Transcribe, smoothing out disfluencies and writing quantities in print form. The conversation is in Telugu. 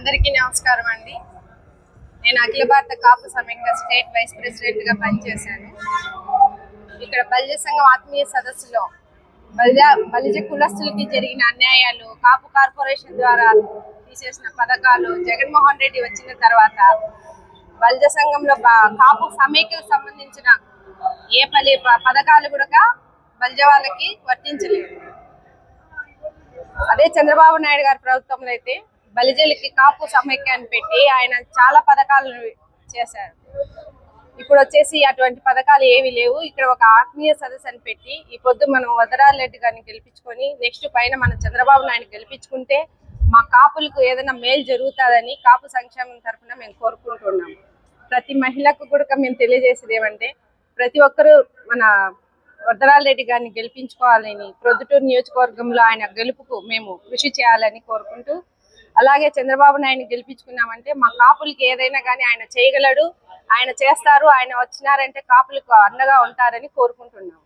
అందరికీ నమస్కారం అండి. నేను అఖిల భారత కాపు సమైక్య స్టేట్ వైస్ ప్రెసిడెంట్ గా పనిచేశాను. ఇక్కడ బలిజ సంఘం ఆత్మీయ సదస్సులో బలిజ కులస్తులకి జరిగిన అన్యాయాలు, కాపు కార్పొరేషన్ ద్వారా తీసేసిన పథకాలు, జగన్మోహన్ రెడ్డి వచ్చిన తర్వాత బలిజ సంఘంలో కాపు సమైక్యకు సంబంధించిన ఏ పథకాలు కూడా బలిజ వాళ్ళకి వర్తించలేదు. అదే చంద్రబాబు నాయుడు గారి ప్రభుత్వంలో అయితే బలిజలకి కాపు సమైక్యాన్ని పెట్టి ఆయన చాలా పథకాలు చేశారు. ఇప్పుడు వచ్చేసి అటువంటి పథకాలు ఏవి లేవు. ఇక్కడ ఒక ఆత్మీయ సదస్సుని పెట్టి ఈ పొద్దు మనం వదరాల రెడ్డి గారిని గెలిపించుకొని నెక్స్ట్ పైన మనం చంద్రబాబు నాయుడు గెలిపించుకుంటే మా కాపులకు ఏదైనా మేలు జరుగుతుందని కాపు సంక్షేమం తరఫున మేము కోరుకుంటున్నాము. ప్రతి మహిళకు కూడా మేము తెలియజేసేది ఏమంటే ప్రతి ఒక్కరూ మన వరదరాల రెడ్డి గారిని గెలిపించుకోవాలని, ప్రొద్దుటూరు నియోజకవర్గంలో ఆయన గెలుపుకు మేము కృషి చేయాలని కోరుకుంటూ, అలాగే చంద్రబాబు నాయుడిని గెలిపించుకున్నామంటే మా కాపులకి ఏదైనా కానీ ఆయన చేయగలడు, ఆయన చేస్తారు, ఆయన వచ్చినారంటే కాపులకు అండగా ఉంటారని కోరుకుంటున్నాము.